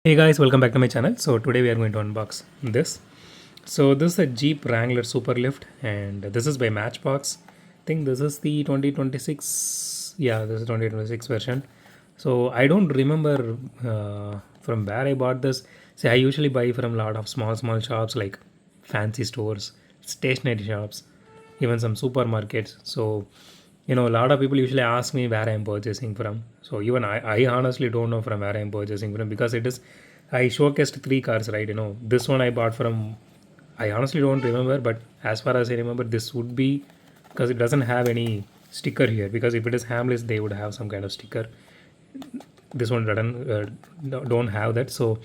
Hey guys, welcome back to my channel. So today we are going to unbox this. So this is a Jeep Wrangler Superlift and this is by Matchbox. I think this is the 2026. Yeah, this is 2026 version. So I don't remember from where I bought this. See, I usually buy from a lot of small shops like fancy stores, stationery shops, even some supermarkets. So a lot of people usually ask me where I'm purchasing from. So even I honestly don't know from where I'm purchasing from because it is I showcased three cars, right? This one I bought from, I honestly don't remember, but as far as I remember, this would be because it doesn't have any sticker here. Because if it is Hamleys, they would have some kind of sticker. This one doesn't don't have that. So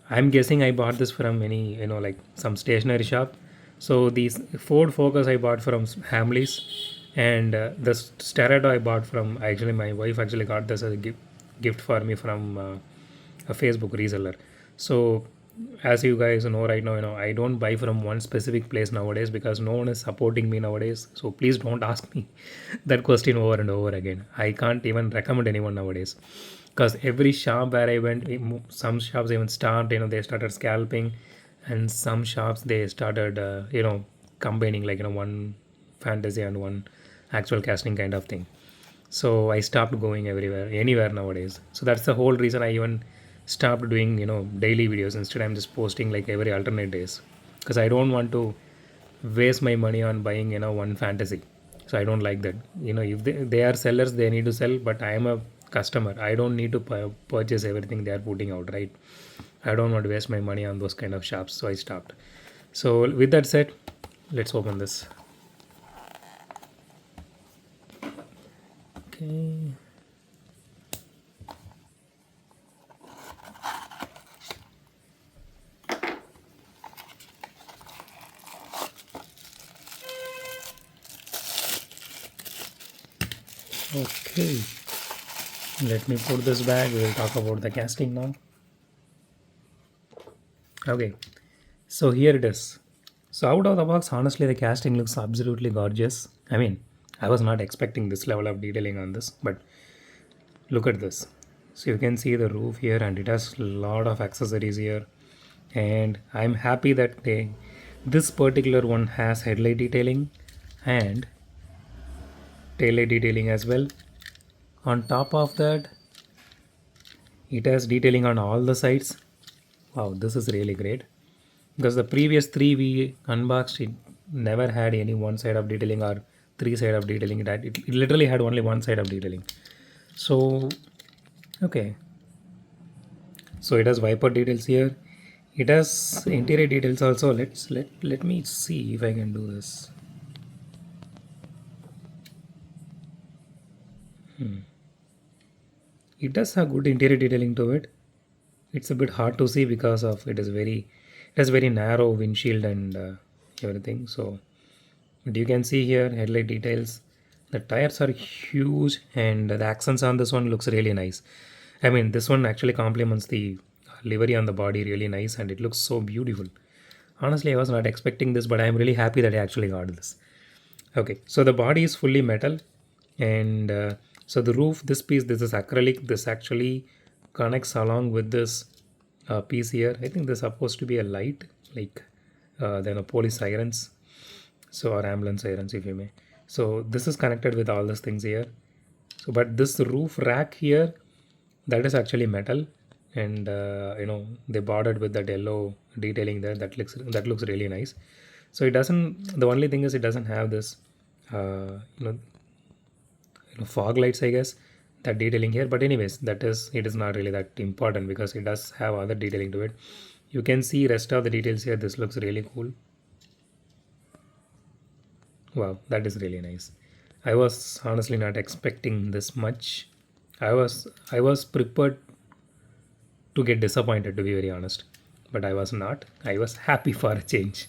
I'm guessing I bought this from any like some stationery shop. So these Ford Focus I bought from Hamleys, and the Stereo I bought from, actually my wife actually got this as a gift for me from a Facebook reseller. So as you guys know right now, I don't buy from one specific place nowadays because no one is supporting me nowadays. So please don't ask me that question over and over again. I can't even recommend anyone nowadays because every shop where I went, some shops even they started scalping, and some shops they started combining like one fantasy and one actual casting kind of thing. So I stopped going anywhere nowadays. So that's the whole reason I even stopped doing daily videos. Instead I'm just posting like every alternate days because I don't want to waste my money on buying one fantasy. So I don't like that. If they are sellers, they need to sell, but I am a customer. I don't need to purchase everything they are putting out, right? I don't want to waste my money on those kind of shops, so I stopped. So with that said, let's open this. Okay. Okay, let me put this back. We will talk about the casting now. Okay, so here it is. So out of the box, honestly, the casting looks absolutely gorgeous. I mean, I was not expecting this level of detailing on this, but look at this. So you can see the roof here, and it has a lot of accessories here. And I'm happy that this particular one has headlight detailing and taillight detailing as well. On top of that, it has detailing on all the sides. Wow, this is really great because the previous three we unboxed, it never had any one side of detailing or three side of detailing. It literally had only one side of detailing. So okay, so it has wiper details here. It has interior details also. Let me see if I can do this. It does have good interior detailing to it. It's a bit hard to see because of it has very narrow windshield and everything. So but you can see here headlight details. The tires are huge, and the accents on this one looks really nice. I mean, this one actually complements the livery on the body really nice, and it looks so beautiful. Honestly, I was not expecting this, but I am really happy that I actually got this. Okay, so the body is fully metal, and so the roof, this piece, this is acrylic. This actually connects along with this piece here. I think this is supposed to be a light, like then a police sirens, so or ambulance sirens, if you may. So this is connected with all these things here. So, but this roof rack here, that is actually metal, and they bordered with that yellow detailing there. That looks really nice. So it doesn't. The only thing is it doesn't have this, uh, you know, fog lights, I guess, that detailing here. But anyways, it is not really that important because it does have other detailing to it. You can see rest of the details here. This looks really cool. Wow, that is really nice. I was honestly not expecting this much. I was prepared to get disappointed, to be very honest, but I was not. I was happy for a change.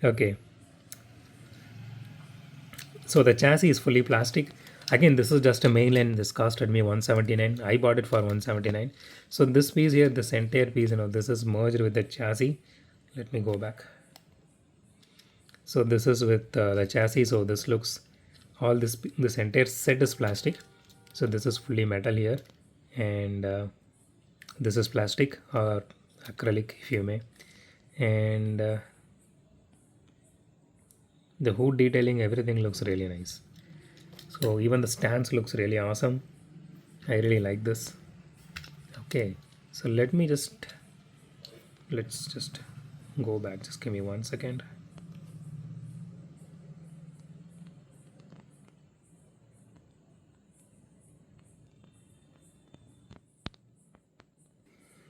Okay, so the chassis is fully plastic. Again, this is just a mainline. This costed me 179. I bought it for 179. So this piece here, this entire piece, this is merged with the chassis. Let me go back. So this is with the chassis. So this looks, all this entire set is plastic. So this is fully metal here, and this is plastic or acrylic if you may, and the hood detailing, everything looks really nice. So even the stance looks really awesome. I really like this. Okay, so let's just go back. Just give me 1 second.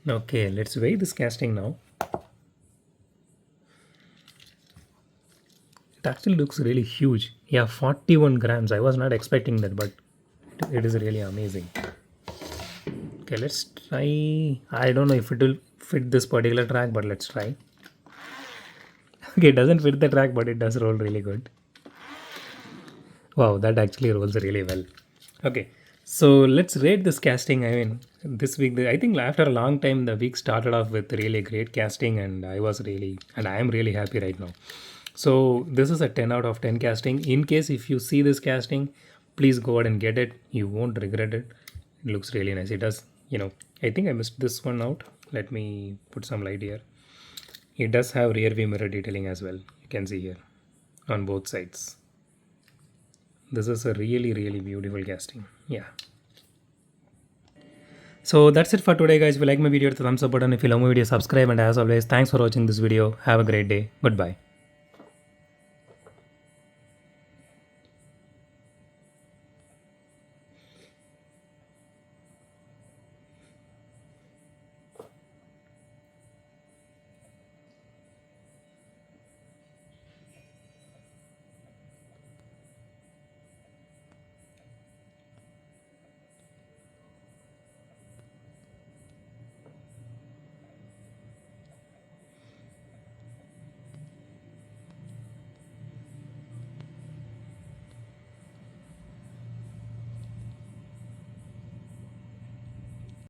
Okay, let's weigh this casting now. It actually looks really huge. Yeah, 41 grams. I was not expecting that, but it is really amazing. Okay, let's try. I don't know if it will fit this particular track, but let's try. Okay, it doesn't fit the track, but it does roll really good. Wow, that actually rolls really well. Okay, so let's rate this casting. I mean, this week, I think after a long time, the week started off with really great casting, and I am really happy right now. So this is a 10 out of 10 casting. In case if you see this casting, please go ahead and get it. You won't regret it. It looks really nice. It does, I think I missed this one out. Let me put some light here. It does have rear view mirror detailing as well. You can see here on both sides. This is a really, really beautiful casting. Yeah. So that's it for today, guys. If you like my video, hit the thumbs up button. If you love my video, subscribe. And as always, thanks for watching this video. Have a great day. Goodbye.